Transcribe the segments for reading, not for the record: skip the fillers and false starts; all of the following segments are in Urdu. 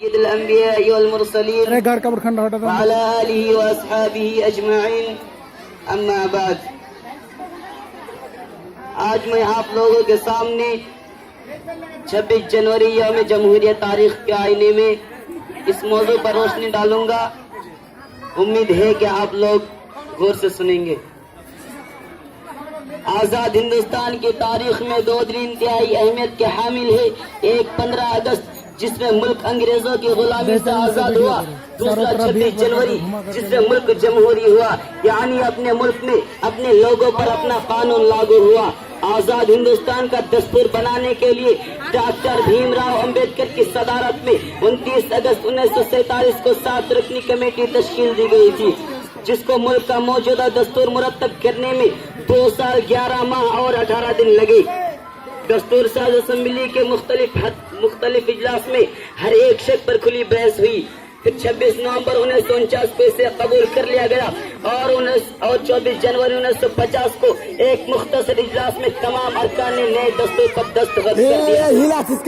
سيد الأنبياء والمرسلين وعلى آله وأصحابه أجمعين أما بعد. آج میں آپ لوگوں کے سامنے 26 جنوری یوم جمہوریت تاریخ کے آئینے میں اس موضوع پر روشنی ڈالوں گا. امید ہے کہ آپ لوگ غور سے سنیں گے. آزاد ہندوستان کی تاریخ میں دو دن انتہائی اہمیت کے حامل ہے. ایک 15 اگست جس میں ملک انگریزوں کی غلامی سے آزاد ہوا، دوسرا 26 جنوری جس میں ملک جمہوری ہوا، یعنی اپنے ملک میں اپنے لوگوں پر اپنا قانون لاگو ہوا. آزاد ہندوستان کا دستور بنانے کے لیے ڈاکٹر بھیم راؤ امبیڈکر کی صدارت میں 29 اگست 1947 کو 7 رکنی کمیٹی تشکیل دی گئی تھی، جس کو ملک کا موجودہ دستور مرتب کرنے میں 2 سال 11 ماہ اور 18 دن لگے. دستور ساز اسمبلی کے مختلف اجلاس میں ہر ایک شق پر کھلی بحث ہوئی. پھر 26 نومبر 1949 کو اسے قبول کر لیا گیا اور 24 جنوری 1950 کو ایک مختصر اجلاس میں تمام ارکان نے نئے دستور پر دستخط کر دیا.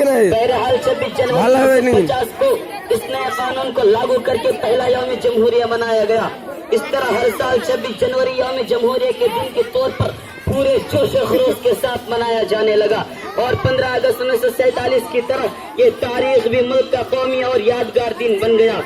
بہرحال 26 جنوری 1950 کو اس نئے قانون کو لاگو کر کے پہلا یوم جمہوریہ منایا گیا. اس طرح ہر سال 26 جنوری یوم جمہوریہ کے دن کے طور پر پورے جوش و خروش کے ساتھ منایا جانے لگا، اور 15 اگست 1947 کی طرح یہ تاریخ بھی ملک کا قومی اور یادگار دن بن گیا.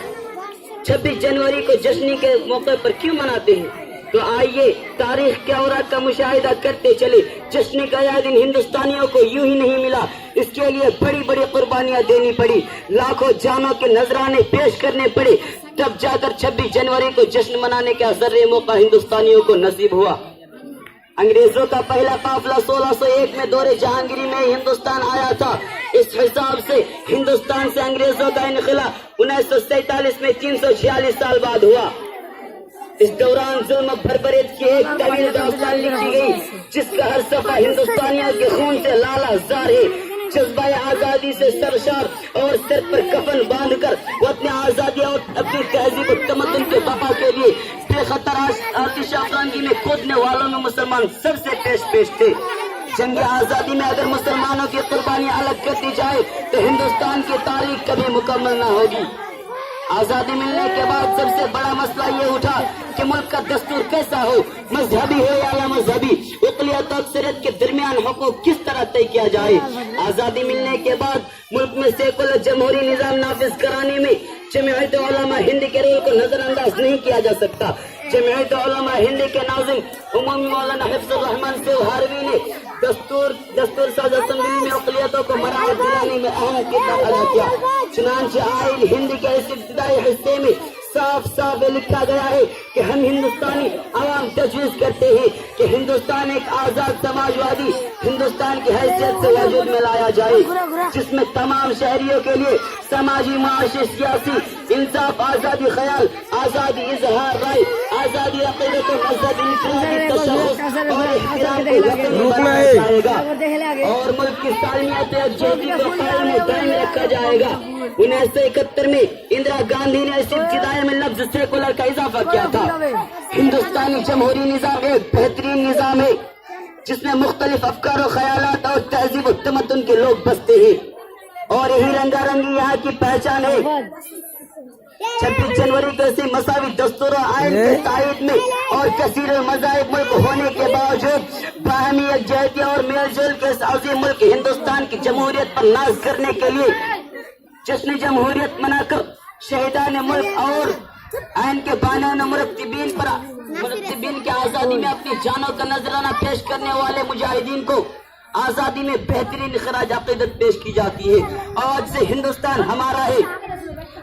26 جنوری کو جشن کے موقع پر کیوں مناتے ہیں؟ تو آئیے تاریخ کے اوراق کا مشاہدہ کرتے چلے. جشن کا یہ دن ہندوستانیوں کو یوں ہی نہیں ملا، اس کے لیے بڑی بڑی قربانیاں دینی پڑی، لاکھوں جانوں کے نذرانے پیش کرنے پڑے، تب جا کر 26 جنوری کو جشن منانے کا ذریعہ موقع ہندوستانیوں کو نصیب ہوا. انگریزوں کا پہلا قافلہ 1601 میں دور جہانگیری میں ہندوستان آیا تھا. اس حساب سے ہندوستان سے انگریزوں کا انخلا 1947 میں 346 سال بعد ہوا. اس دوران ظلم و بربریت کی ایک طویل داستان لکھی گئی، جس کا ہر صفحہ ہندوستانیوں کے خون سے لالا زار ہے. جذبہ آزادی سے سرشار اور سر پر کفن باندھ کر وہ اپنی آزادی اور اپنی تہذیب و تمدن کے بقا کے لیے بے خطر آتش افرانگی میں کودنے والوں میں مسلمان سب سے پیش تھے. جنگ آزادی میں اگر مسلمانوں کی قربانی الگ کر دی جائے تو ہندوستان کی تاریخ کبھی مکمل نہ ہوگی. آزادی ملنے کے بعد سب سے بڑا مسئلہ یہ اٹھا کہ ملک کا دستور کیسا ہو، مذہبی ہو یا لا مذہبی، اقلیت و اکثریت کے درمیان حقوق کس طرح طے کیا جائے. آزادی ملنے کے بعد ملک میں سیکولر جمہوری نظام نافذ کرانے میں جمعیت علماء ہند کے رول کو نظر انداز نہیں کیا جا سکتا. جمعیت علماء ہند کے ناظم عمومی مولانا حفظ الرحمان سیوہاروی نے دستور ساز اسمبلی میں اقلیتوں کو مراعات دلانے میں اہم کردار ادا کیا. چنانچہ آئین ہند کے اس ابتدائی حصے میں صاف صاف لکھا گیا ہے کہ ہم ہندوستانی عوام تجویز کرتے ہیں کہ ہندوستان ایک آزاد سماجوادی ہندوستان کی حیثیت سے وجود میں لایا جائے، جس میں تمام شہریوں کے لیے سماجی، معاشی، سیاسی انصاف، آزادی خیال، آزادی اظہار رائے، آزادی عقیدت و مذہبی انفرادی تشخص اور احترام کو یقینی بنایا جائے گا، اور ملک کی سالمیت یکجہتی کو قائم و دائم رکھا جائے گا. 1971 میں اندرا گاندھی نے اس ابتدائی میں لفظ سیکولر کا اضافہ کیا تھا. ہندوستانی جمہوری نظام ایک بہترین نظام ہے جس میں مختلف افکار و خیالات اور تہذیب و تمدن کے لوگ بستے ہیں، اور یہی رنگا رنگی یہاں کی پہچان ہے. 26 جنوری کو اسی مساوی دستور و آئین کے تائید میں اور کثیر المذاہب ملک ہونے کے باوجود باہمی یکجہتی اور میل جول کے اس عظیم ملک ہندوستان کی جمہوریت پر ناز کرنے کے لیے جشن جمہوریت منا کر شہیدان ملک اور آئین کے بانیان و مرتبین کی آزادی میں اپنی جانوں کا نذرانہ پیش کرنے والے مجاہدین کو آزادی میں بہترین خراج عقیدت پیش کی جاتی ہے. آج سے ہندوستان ہمارا ہے.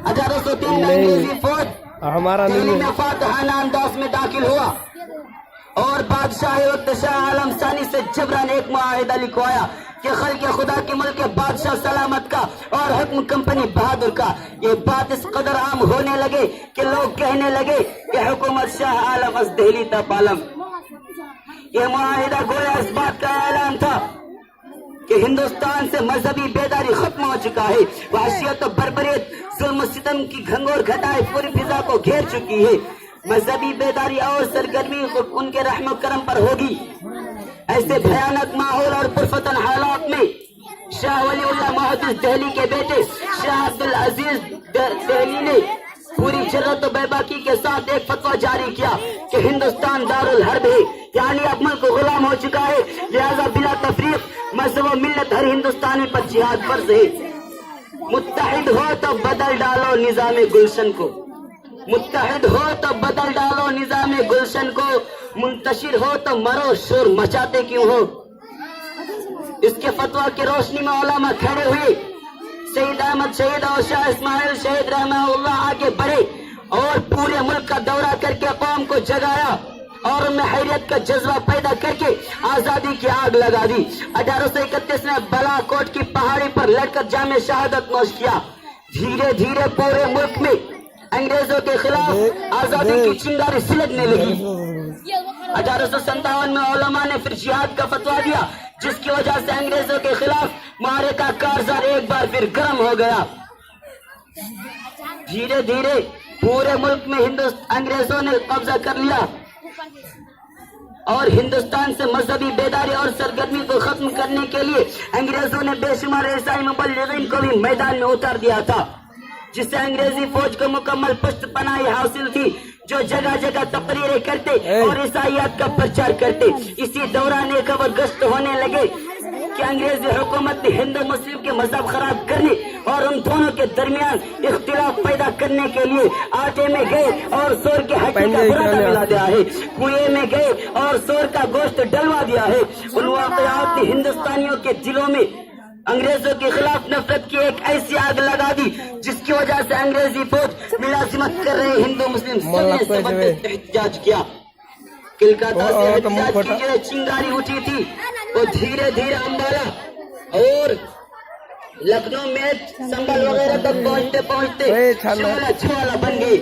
1803 میں انگریزی فوج دہلی میں فاتحانہ انداز میں داخل ہوا اور بادشاہ وقت شاہ عالم ثانی سے جبران ایک معاہدہ لکھوایا کہ خلق خدا کے ملک بادشاہ سلامت کا اور حکم کمپنی بہادر کا. یہ بات اس قدر عام ہونے لگے کہ لوگ کہنے لگے کہ حکومت شاہ عالم از دہلی تا پالم. یہ معاہدہ گویا اس بات کا اعلان تھا کہ ہندوستان سے مذہبی بیداری ختم ہو چکا ہے. وحشیت و بربریت، ظلم و ستم کی گھنگور گھٹائیں پوری فضا کو گھیر چکی ہے. مذہبی بیداری اور سرگرمی ان کے رحم و کرم پر ہوگی. ایسے بھیانک ماحول اور پرفتن حالات میں شاہ ولی اللہ محدث دہلی کے بیٹے شاہ عبدالعزیز دہلی نے پوری جرات و بیباکی کے ساتھ ایک فتویٰ جاری کیا کہ ہندوستان دارالحرب ہے، یعنی اب ملک غلام ہو چکا ہے، لہذا بلا تفریق مذہب و ملت ہر ہندوستانی پر جہاد فرض ہے۔ متحد ہو تو بدل ڈالو نظام گلشن کو، متحد ہو تو بدل ڈالو نظام گلشن کو، منتشر ہو تو مرو شور مچاتے کیوں ہو۔ اس کے فتویٰ کی روشنی میں علماء کھڑے ہوئے، سید احمد شہید اور شاہ اسماعیل شہید رحمہ اللہ آگے بڑھے اور پورے ملک کا دورہ کر کے قوم کو جگایا اور ان میں حیرت کا جذبہ پیدا کر کے آزادی کی آگ لگا دی۔ 1831 میں بلا کوٹ کی پہاڑی پر لڑ کر جام شہادت نوش کیا۔ دھیرے دھیرے پورے ملک میں انگریزوں کے خلاف آزادی کی چنگاری سلگنے لگی۔ 1857 میں علماء نے پھر جہاد کا فتویٰ دیا، جس کی وجہ سے انگریزوں کے خلاف معرکہ کا کارزار ایک بار پھر گرم ہو گیا۔ دھیرے دھیرے پورے ملک میں انگریزوں نے قبضہ کر لیا اور ہندوستان سے مذہبی بیداری اور سرگرمی کو ختم کرنے کے لیے انگریزوں نے بے شمار عیسائی مبلغین کو بھی میدان میں اتار دیا تھا، جس سے انگریزی فوج کو مکمل پشت پناہی حاصل تھی، جو جگہ جگہ تقریریں کرتے اور عیسائیت کا پرچار کرتے۔ اسی دوران ایک خبر گشت ہونے لگے کہ انگریزی حکومت نے ہندو مسلم کے مذہب خراب کرنے اور ان دونوں کے درمیان اختلاف پیدا کرنے کے لیے آٹے میں گئے اور سور کے ہڈی کا برادہ ملا دیا ہے، کنویں میں گئے اور سور کا گوشت ڈلوا دیا ہے۔ ان واقعات نے ہندوستانیوں کے دلوں میں انگریزوں کے خلاف نفرت کی ایک ایسی آگ لگا دی، جس کی وجہ سے انگریزی فوج ملازمت کر رہے ہندو مسلم سب نے احتجاج کیا۔ کلکتہ سے احتجاج کی جو چنگاری اٹھی تھی وہ دھیرے دھیرے امبالہ اور لکھنؤ میں سنبھل وغیرہ تک پہنچتے پہنچتے چھوالا بن گئی۔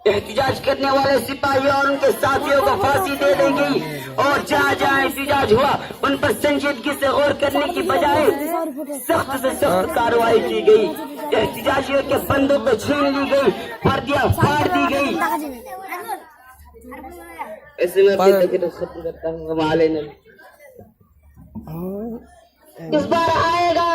احتجاج کرنے والے سپاہیوں اور ان کے ساتھیوں کو پھانسی دے دی گئی اور جہاں جہاں احتجاج ہوا ان پر سنجیدگی سے غور کرنے کی بجائے سخت سے سخت کارروائی کی گئی۔ احتجاجیوں کے بندوق چھین لی گئی، پردیاں پھاڑ دی گئی۔ ایسے میں اپنی تقریر ختم کرتا ہوں۔ اس بار آئے گا